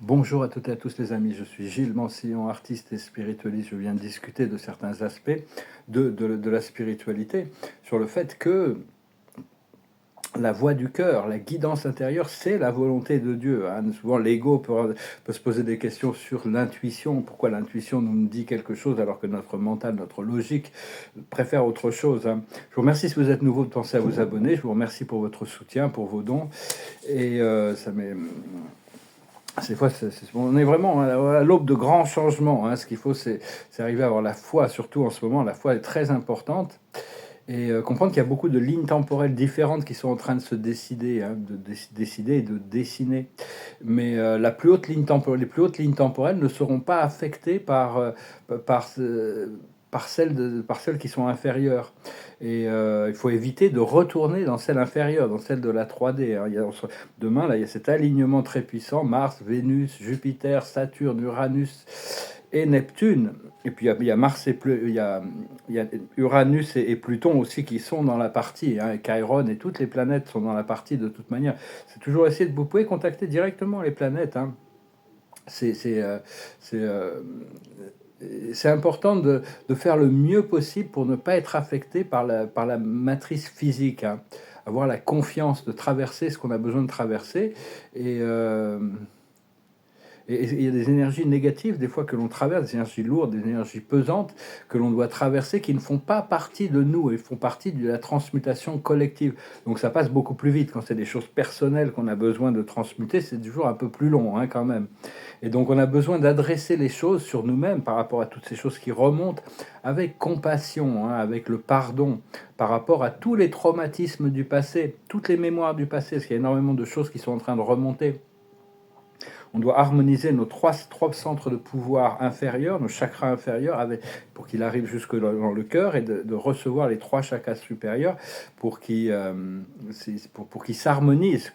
Bonjour à toutes et à tous les amis, je suis Gilles Mancillon, artiste et spiritualiste. Je viens de discuter de certains aspects de la spiritualité, sur le fait que la voix du cœur, la guidance intérieure, c'est la volonté de Dieu, hein. Souvent l'ego peut se poser des questions sur l'intuition, pourquoi l'intuition nous dit quelque chose alors que notre mental, notre logique préfère autre chose, hein. Je vous remercie si vous êtes nouveau de penser à vous abonner, je vous remercie pour votre soutien, pour vos dons, et ça m'est... Ces fois, on est vraiment à l'aube de grands changements, hein. Ce qu'il faut, c'est arriver à avoir la foi, surtout en ce moment. La foi est très importante. Et comprendre qu'il y a beaucoup de lignes temporelles différentes qui sont en train de se décider, hein, décider et de dessiner. Mais les plus hautes lignes temporelles ne seront pas affectées par, par celles qui sont inférieures. Et il faut éviter de retourner dans celle inférieure, dans celle de la 3D, hein. Demain, là, il y a cet alignement très puissant, Mars, Vénus, Jupiter, Saturne, Uranus et Neptune. Et puis il y a Mars et il y a Uranus et Pluton aussi qui sont dans la partie, hein, et Chiron et toutes les planètes sont dans la partie de toute manière. C'est toujours essayer de... Vous pouvez contacter directement les planètes, hein. C'est c'est euh, c'est euh, c'est important de faire le mieux possible pour ne pas être affecté par la matrice physique, hein. Avoir la confiance de traverser ce qu'on a besoin de traverser. Et, euh, et il y a des énergies négatives, des fois, que l'on traverse, des énergies lourdes, des énergies pesantes, que l'on doit traverser, qui ne font pas partie de nous, et font partie de la transmutation collective. Donc ça passe beaucoup plus vite. Quand c'est des choses personnelles qu'on a besoin de transmuter, c'est toujours un peu plus long, hein, quand même. Et donc on a besoin d'adresser les choses sur nous-mêmes par rapport à toutes ces choses qui remontent avec compassion, hein, avec le pardon, par rapport à tous les traumatismes du passé, toutes les mémoires du passé, parce qu'il y a énormément de choses qui sont en train de remonter. On doit harmoniser nos trois centres de pouvoir inférieurs, nos chakras inférieurs, pour qu'il arrive jusque dans le cœur, et de recevoir les trois chakras supérieurs pour qu'ils s'harmonisent,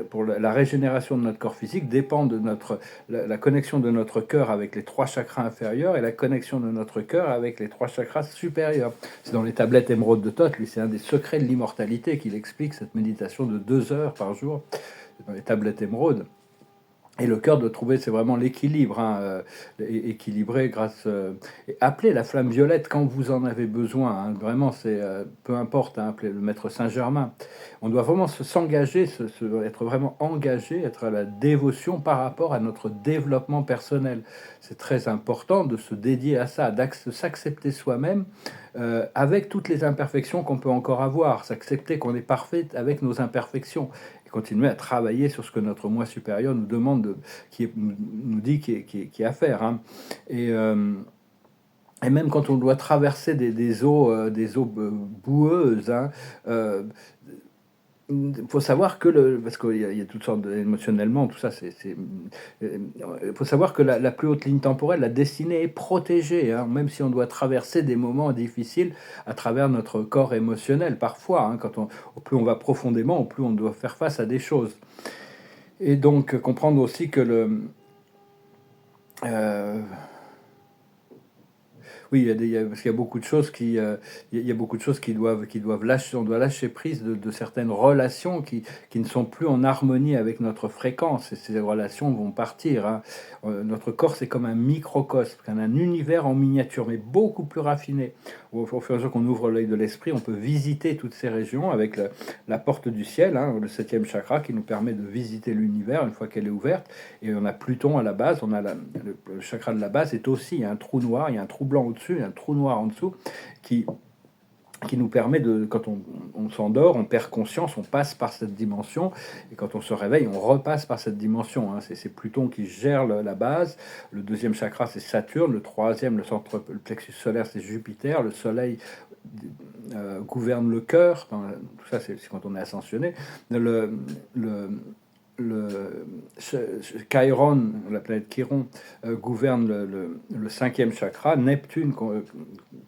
pour la régénération de notre corps physique dépend de la connexion de notre cœur avec les trois chakras inférieurs et la connexion de notre cœur avec les trois chakras supérieurs. C'est dans les tablettes émeraude de Thoth, lui, c'est un des secrets de l'immortalité qu'il explique, cette méditation de 2 heures par jour dans les tablettes émeraude. Et le cœur de trouver, c'est vraiment l'équilibre, hein, équilibré grâce... et appelez la flamme violette quand vous en avez besoin, hein, vraiment, c'est peu importe, hein, appelez le maître Saint-Germain. On doit vraiment s'engager, être vraiment engagé, être à la dévotion par rapport à notre développement personnel. C'est très important de se dédier à ça, de s'accepter soi-même avec toutes les imperfections qu'on peut encore avoir, s'accepter qu'on est parfait avec nos imperfections, et continuer à travailler sur ce que notre moi supérieur nous demande, nous dit qui est à faire, hein. Et, euh, et même quand on doit traverser des eaux boueuses, hein, euh, il faut savoir que parce qu'il y a toutes sortes émotionnellement, tout ça, il faut savoir que la plus haute ligne temporelle, la destinée est protégée, hein, même si on doit traverser des moments difficiles à travers notre corps émotionnel, parfois, hein, au plus on va profondément, au plus on doit faire face à des choses. Et donc, comprendre aussi que euh, oui, parce qu'il y a beaucoup de choses il y a beaucoup de choses qui doivent lâcher. On doit lâcher prise de certaines relations qui ne sont plus en harmonie avec notre fréquence. Et ces relations vont partir, hein. Notre corps, c'est comme un microcosme, un univers en miniature, mais beaucoup plus raffiné. Au fur et à mesure qu'on ouvre l'œil de l'esprit, on peut visiter toutes ces régions avec la porte du ciel, hein, le septième chakra, qui nous permet de visiter l'univers une fois qu'elle est ouverte. Et on a Pluton à la base, le chakra de la base est aussi, il y a un trou noir, il y a un trou blanc au-dessus, il y a un trou noir en dessous, qui, qui nous permet de, quand on s'endort, on perd conscience, on passe par cette dimension, et quand on se réveille, on repasse par cette dimension, hein. C'est Pluton qui gère la base, le deuxième chakra c'est Saturne, le troisième, le plexus solaire c'est Jupiter, le soleil gouverne le cœur, tout ça c'est quand on est ascensionné, le, Chiron, la planète Chiron, gouverne le cinquième chakra. Neptune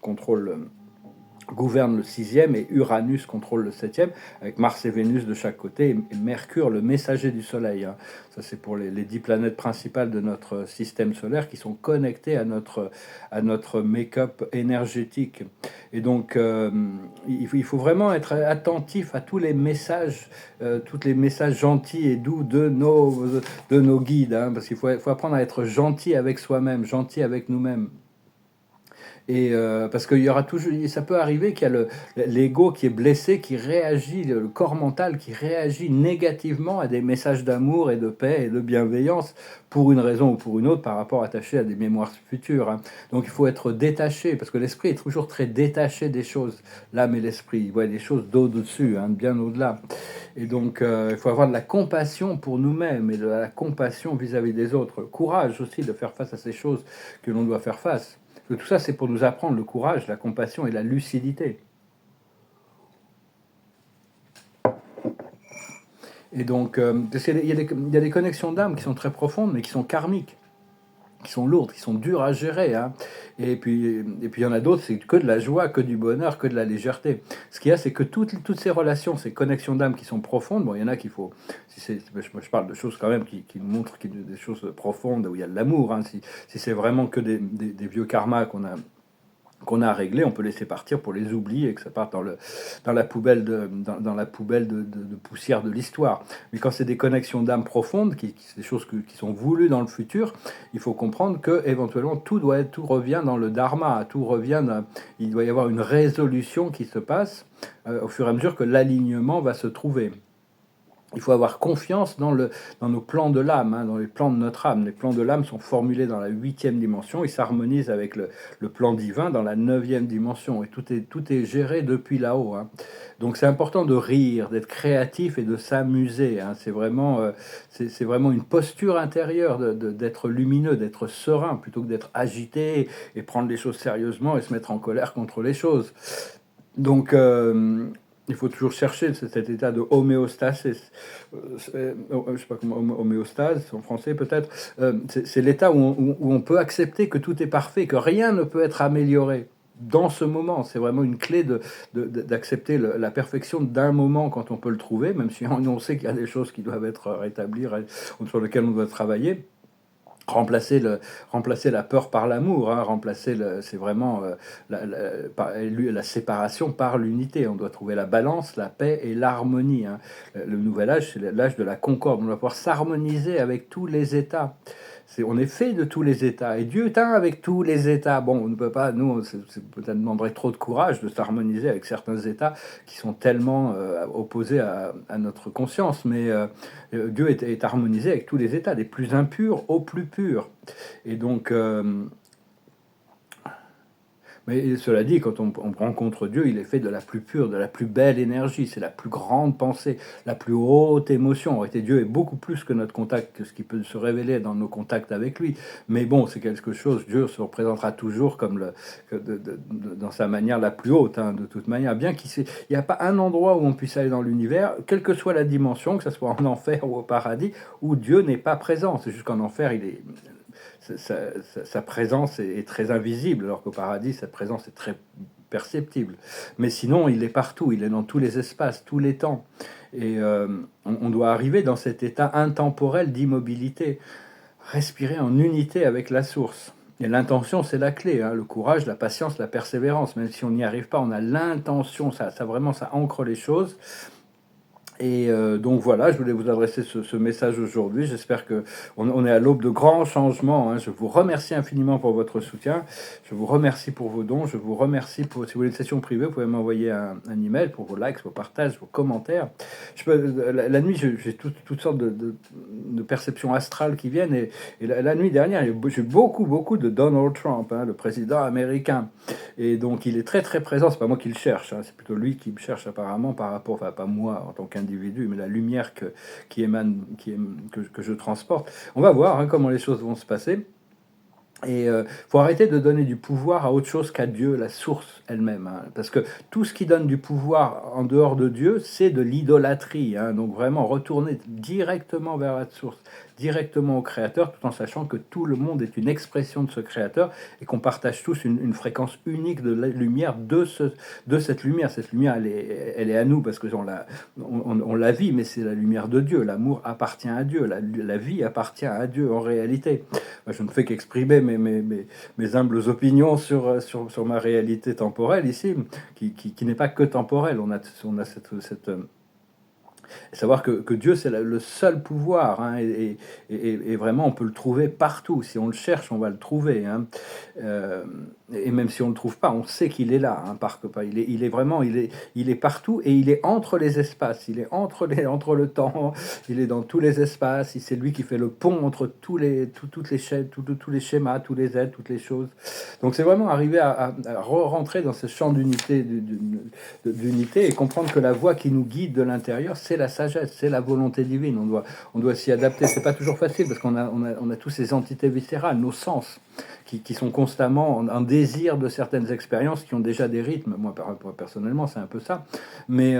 contrôle gouverne le sixième et Uranus contrôle le septième, avec Mars et Vénus de chaque côté, et Mercure, le messager du Soleil. Hein. Ça, c'est pour les 10 planètes principales de notre système solaire qui sont connectées à notre make-up énergétique. Et donc, il faut vraiment être attentif à tous les messages gentils et doux de nos guides, hein, parce faut apprendre à être gentil avec soi-même, gentil avec nous-mêmes. Et parce qu'il y aura toujours, ça peut arriver qu'il y a l'ego qui est blessé, qui réagit, le corps mental qui réagit négativement à des messages d'amour et de paix et de bienveillance pour une raison ou pour une autre par rapport attaché à des mémoires futures. Hein. Donc il faut être détaché, parce que l'esprit est toujours très détaché des choses. L'âme et l'esprit, il voit des choses d'au-dessus, hein, bien au-delà. Et donc il faut avoir de la compassion pour nous-mêmes et de la compassion vis-à-vis des autres. Courage aussi de faire face à ces choses que l'on doit faire face. Tout ça, c'est pour nous apprendre le courage, la compassion et la lucidité. Et donc, parce qu'il y a des connexions d'âme qui sont très profondes, mais qui sont karmiques, qui sont lourdes, qui sont dures à gérer. Hein. Et puis, il y en a d'autres, c'est que de la joie, que du bonheur, que de la légèreté. Ce qu'il y a, c'est que toutes ces relations, ces connexions d'âme qui sont profondes, bon, il y en a qu'il faut... je parle de choses quand même qui nous montrent des choses profondes, où il y a de l'amour. Hein. Si c'est vraiment que des vieux karmas qu'on a réglé, on peut laisser partir pour les oublier et que ça parte dans la poubelle dans la poubelle de poussière de l'histoire. Mais quand c'est des connexions d'âme profondes, des choses qui sont voulues dans le futur, il faut comprendre que éventuellement tout revient dans le dharma, il doit y avoir une résolution qui se passe au fur et à mesure que l'alignement va se trouver. Il faut avoir confiance dans nos plans de l'âme, hein, dans les plans de notre âme. Les plans de l'âme sont formulés dans la 8e dimension, ils s'harmonisent avec le plan divin dans la 9e dimension, et tout est géré depuis là-haut. Hein. Donc c'est important de rire, d'être créatif et de s'amuser. Hein. C'est vraiment une posture intérieure d'être lumineux, d'être serein, plutôt que d'être agité et prendre les choses sérieusement et se mettre en colère contre les choses. Donc... il faut toujours chercher cet état de homéostasis. Je sais pas comment, homéostase en français peut-être. C'est l'état où on peut accepter que tout est parfait, que rien ne peut être amélioré. Dans ce moment, c'est vraiment une clé d'accepter la perfection d'un moment quand on peut le trouver, même si on sait qu'il y a des choses qui doivent être rétablies, sur lesquelles on doit travailler. Remplacer la peur par l'amour, hein, c'est vraiment la séparation par l'unité. On doit trouver la balance, la paix et l'harmonie. Hein. Le nouvel âge, c'est l'âge de la concorde. On doit pouvoir s'harmoniser avec tous les états. On est fait de tous les états, et Dieu est un avec tous les états. Bon, on ne peut pas, nous, peut-être demanderait trop de courage de s'harmoniser avec certains états qui sont tellement opposés à notre conscience, mais Dieu est harmonisé avec tous les états, des plus impurs aux plus purs. Et donc... mais cela dit, quand on rencontre Dieu, il est fait de la plus pure, de la plus belle énergie. C'est la plus grande pensée, la plus haute émotion. En réalité, Dieu est beaucoup plus que notre contact, que ce qui peut se révéler dans nos contacts avec lui. Mais bon, c'est quelque chose, Dieu se représentera toujours comme dans sa manière la plus haute, hein, de toute manière. Bien qu'il n'y a pas un endroit où on puisse aller dans l'univers, quelle que soit la dimension, que ce soit en enfer ou au paradis, où Dieu n'est pas présent. C'est juste qu'en enfer, sa présence est très invisible, alors qu'au paradis, sa présence est très perceptible. Mais sinon, il est partout, il est dans tous les espaces, tous les temps. Et on doit arriver dans cet état intemporel d'immobilité, respirer en unité avec la source. Et l'intention, c'est la clé, hein, le courage, la patience, la persévérance. Même si on n'y arrive pas, on a l'intention, ça ancre les choses. Et donc voilà, je voulais vous adresser ce message aujourd'hui. J'espère qu'on est à l'aube de grands changements. Hein. Je vous remercie infiniment pour votre soutien. Je vous remercie pour vos dons. Je vous remercie si vous voulez une session privée, vous pouvez m'envoyer un email pour vos likes, vos partages, vos commentaires. La nuit, j'ai toutes sortes de perceptions astrales qui viennent. Et la nuit dernière, j'ai beaucoup de Donald Trump, hein, le président américain. Et donc il est très très présent. C'est pas moi qui le cherche, hein. C'est plutôt lui qui me cherche apparemment par rapport, enfin pas moi en tant qu'individu, mais la lumière qui émane, que je transporte. On va voir, hein, comment les choses vont se passer. Et faut arrêter de donner du pouvoir à autre chose qu'à Dieu, la source elle-même, hein. Parce que tout ce qui donne du pouvoir en dehors de Dieu, c'est de l'idolâtrie, hein. Donc vraiment retourner directement vers la source, directement au Créateur, tout en sachant que tout le monde est une expression de ce Créateur et qu'on partage tous une fréquence unique de la lumière de cette lumière. Cette lumière, elle est à nous parce que on la vit, mais c'est la lumière de Dieu. L'amour appartient à Dieu, la vie appartient à Dieu en réalité. Moi, je ne fais qu'exprimer mes humbles opinions sur ma réalité temporelle ici, qui n'est pas que temporelle. On a savoir que Dieu, c'est le seul pouvoir, hein, et vraiment, on peut le trouver partout. Si on le cherche, on va le trouver, hein. Euh, et même si on ne le trouve pas, on sait qu'il est là, hein, il est vraiment, il est partout et il est entre les espaces, il est entre le temps, il est dans tous les espaces. C'est lui qui fait le pont entre toutes les chaînes, tous les schémas, tous les êtres, toutes les choses. Donc c'est vraiment arriver à rentrer dans ce champ d'unité et comprendre que la voie qui nous guide de l'intérieur, c'est la sagesse, c'est la volonté divine. On doit s'y adapter. C'est pas toujours facile parce qu'on a tous ces entités viscérales, nos sens, qui sont constamment en désir de certaines expériences qui ont déjà des rythmes. Moi, personnellement, c'est un peu ça. Mais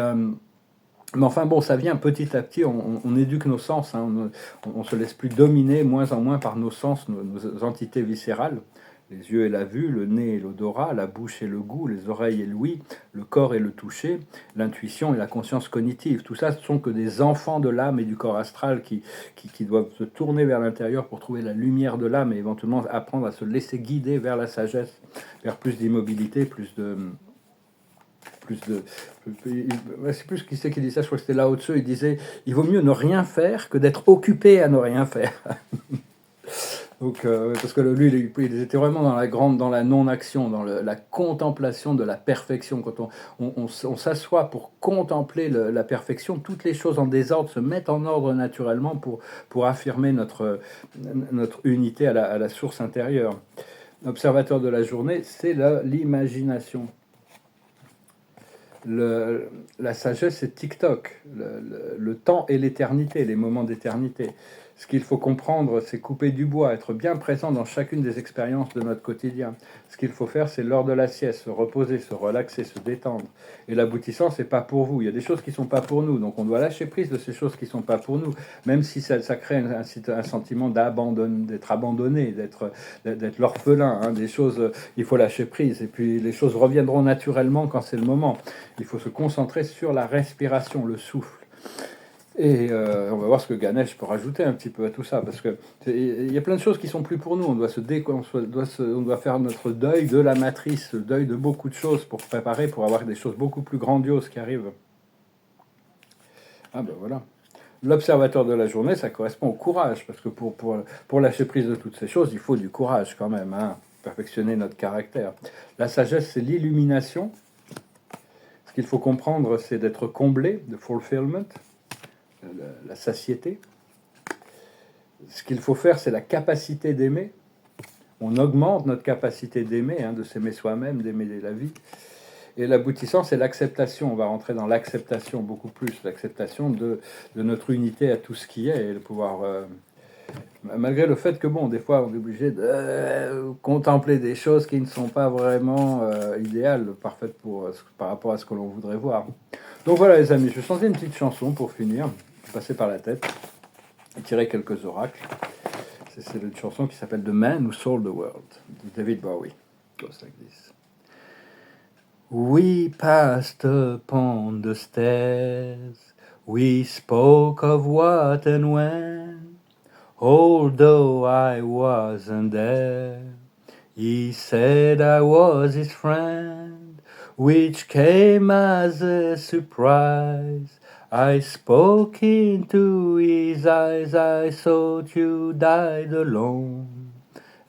enfin bon, ça vient petit à petit, on éduque nos sens, hein, on se laisse plus dominer moins en moins par nos sens, nos entités viscérales, les yeux et la vue, le nez et l'odorat, la bouche et le goût, les oreilles et l'ouïe, le corps et le toucher, l'intuition et la conscience cognitive. Tout ça, ce sont que des enfants de l'âme et du corps astral qui doivent se tourner vers l'intérieur pour trouver la lumière de l'âme et éventuellement apprendre à se laisser guider vers la sagesse, vers plus d'immobilité, c'est plus qui c'est qui dit ça, je crois que c'était Lao Tzu, il disait il vaut mieux ne rien faire que d'être occupé à ne rien faire. Donc parce que lui il était vraiment dans la non-action, dans la contemplation de la perfection. Quand on s'assoit pour contempler la perfection, toutes les choses en désordre se mettent en ordre naturellement pour affirmer notre unité à la source intérieure. L'observateur de la journée, c'est l'imagination. La sagesse, c'est TikTok, le temps et l'éternité, les moments d'éternité. Ce qu'il faut comprendre, c'est couper du bois, être bien présent dans chacune des expériences de notre quotidien. Ce qu'il faut faire, c'est lors de la sieste, se reposer, se relaxer, se détendre. Et l'aboutissant, c'est pas pour vous. Il y a des choses qui sont pas pour nous, donc on doit lâcher prise de ces choses qui sont pas pour nous, même si ça crée un sentiment d'être abandonné, d'être l'orphelin, hein, des choses. Il faut lâcher prise, et puis les choses reviendront naturellement quand c'est le moment. Il faut se concentrer sur la respiration, le souffle. Et on va voir ce que Ganesh peut rajouter un petit peu à tout ça, parce que il y a plein de choses qui sont plus pour nous. On doit faire notre deuil de la matrice, le deuil de beaucoup de choses pour préparer, pour avoir des choses beaucoup plus grandioses qui arrivent. Ah ben voilà. L'observateur de la journée, ça correspond au courage, parce que pour lâcher prise de toutes ces choses, il faut du courage quand même, hein, perfectionner notre caractère. La sagesse, c'est l'illumination. Ce qu'il faut comprendre, c'est d'être comblé, de fulfillment, la satiété. Ce qu'il faut faire, c'est la capacité d'aimer. On augmente notre capacité d'aimer, hein, de s'aimer soi-même, d'aimer la vie. Et l'aboutissant, c'est l'acceptation. On va rentrer dans l'acceptation beaucoup plus, l'acceptation de notre unité à tout ce qui est, et le pouvoir... malgré le fait que, bon, des fois, on est obligé de contempler des choses qui ne sont pas vraiment idéales, parfaites par rapport à ce que l'on voudrait voir. Donc voilà, les amis, je vais changer une petite chanson pour finir, passer par la tête, et tirer quelques oracles. C'est une chanson qui s'appelle The Man Who Sold the World, de David Bowie. It goes like this. We passed upon the stairs, we spoke of what and when, although I wasn't there. He said I was his friend, which came as a surprise. I spoke into his eyes, I thought you died alone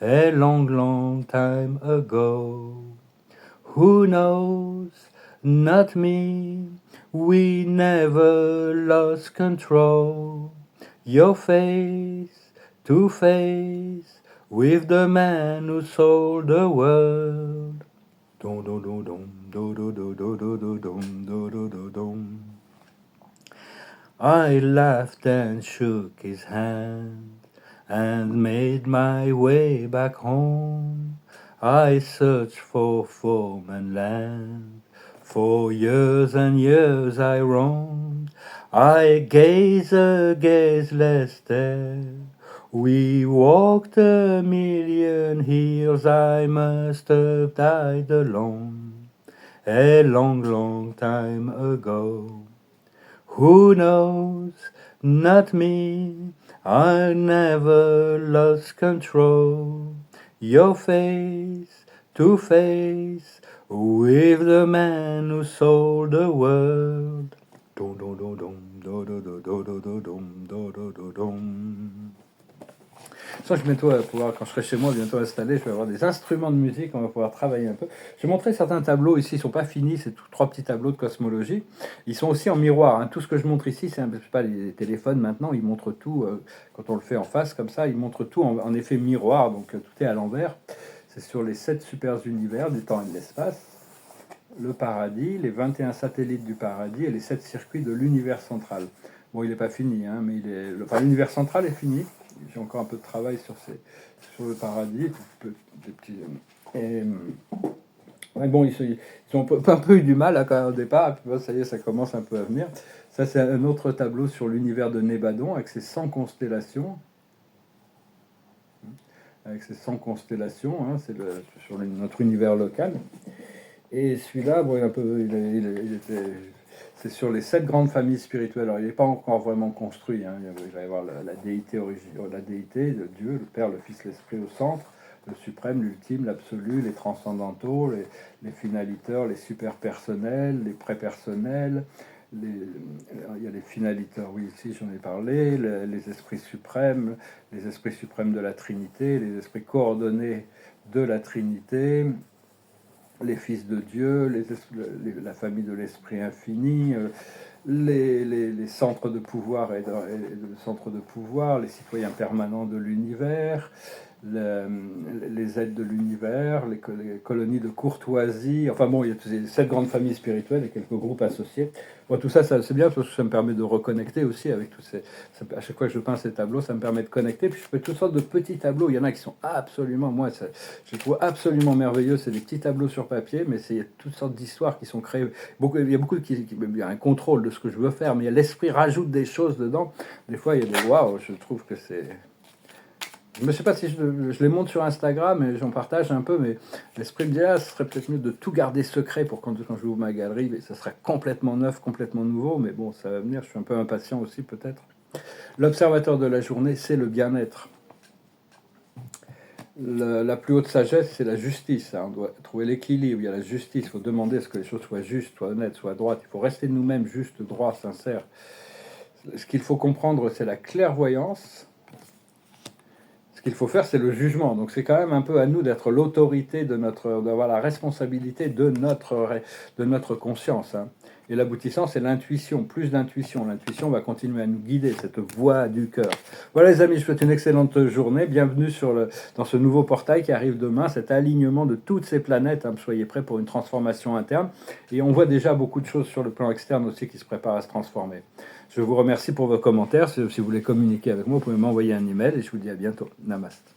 a long, long time ago. Who knows? Not me. We never lost control. Your face to face with the man who sold the world. Dum dum dum dum dum dum dum dum dum dum dum dum. I laughed and shook his hand, and made my way back home. I searched for foreign land. For years and years I roamed. I gaze gazeless there. We walked a million hills. I must have died alone a long, long time ago. Who knows? Not me. I never lost control. Your face to face with the man who sold the world. Dum, dum, dum, dum, dum, dum, dum, dum, dum, dum, dum, dum, dum. Ça, je vais bientôt pouvoir, quand je serai chez moi, bientôt installé, je vais avoir des instruments de musique, on va pouvoir travailler un peu. Je vais montrer certains tableaux ici, ils ne sont pas finis, c'est trois petits tableaux de cosmologie. Ils sont aussi en miroir, hein. Tout ce que je montre ici, c'est pas les téléphones maintenant, ils montrent tout, quand on le fait en face comme ça, ils montrent tout en effet miroir, donc tout est à l'envers. C'est sur les 7 super univers du temps et de l'espace, le paradis, les 21 satellites du paradis et les 7 circuits de l'univers central. Bon, il n'est pas fini, hein, mais l'univers central est fini. J'ai encore un peu de travail sur le paradis, des petits. Ouais, bon, ils ont un peu eu du mal là, quand même, au départ, et puis, bon, ça y est, ça commence un peu à venir. Ça, c'est un autre tableau sur l'univers de Nébadon, avec ses 100 constellations. Avec ses 100 constellations, hein, c'est sur notre univers local. Et celui-là, bon, c'est sur les 7 grandes familles spirituelles. Alors, il n'est pas encore vraiment construit, hein. Il va y avoir la déité la déité, de Dieu, le Père, le Fils, l'Esprit au centre, le suprême, l'ultime, l'absolu, les transcendantaux, les finaliteurs, les super personnels, les pré-personnels. Il y a les finaliteurs, oui, ici j'en ai parlé, les esprits suprêmes de la Trinité, les esprits coordonnés de la Trinité, les fils de Dieu, la famille de l'Esprit infini, les centres de pouvoir centres de pouvoir, les citoyens permanents de l'univers, les aides de l'univers, les colonies de courtoisie. Enfin bon, il y a 7 grandes familles spirituelles et quelques groupes associés. Bon, tout ça, c'est bien parce que ça me permet de reconnecter aussi avec tous ces... À chaque fois que je peins ces tableaux, ça me permet de connecter. Puis je fais toutes sortes de petits tableaux. Il y en a qui sont absolument... Moi, je les trouve absolument merveilleux. C'est des petits tableaux sur papier, mais il y a toutes sortes d'histoires qui sont créées. Il y a beaucoup il y a un contrôle de ce que je veux faire, mais l'esprit rajoute des choses dedans. Des fois, il y a des... Waouh, je trouve que c'est... Je ne sais pas si je les montre sur Instagram et j'en partage un peu, mais l'esprit me dit, ce serait peut-être mieux de tout garder secret pour quand je ouvre ma galerie, mais ça serait complètement neuf, complètement nouveau, mais bon, ça va venir, je suis un peu impatient aussi peut-être. L'observateur de la journée, c'est le bien-être. La plus haute sagesse, c'est la justice, hein. On doit trouver l'équilibre, il y a la justice, il faut demander à ce que les choses soient justes, soient honnêtes, soient droites, il faut rester nous-mêmes justes, droits, sincères. Ce qu'il faut comprendre, c'est la clairvoyance. Ce qu'il faut faire, c'est le jugement. Donc c'est quand même un peu à nous d'être l'autorité d'avoir la responsabilité de notre conscience, hein. Et l'aboutissant, c'est l'intuition, plus d'intuition. L'intuition va continuer à nous guider, cette voix du cœur. Voilà les amis, je vous souhaite une excellente journée. Bienvenue dans ce nouveau portail qui arrive demain, cet alignement de toutes ces planètes, hein. Soyez prêts pour une transformation interne. Et on voit déjà beaucoup de choses sur le plan externe aussi qui se préparent à se transformer. Je vous remercie pour vos commentaires. Si vous voulez communiquer avec moi, vous pouvez m'envoyer un email et je vous dis à bientôt. Namaste.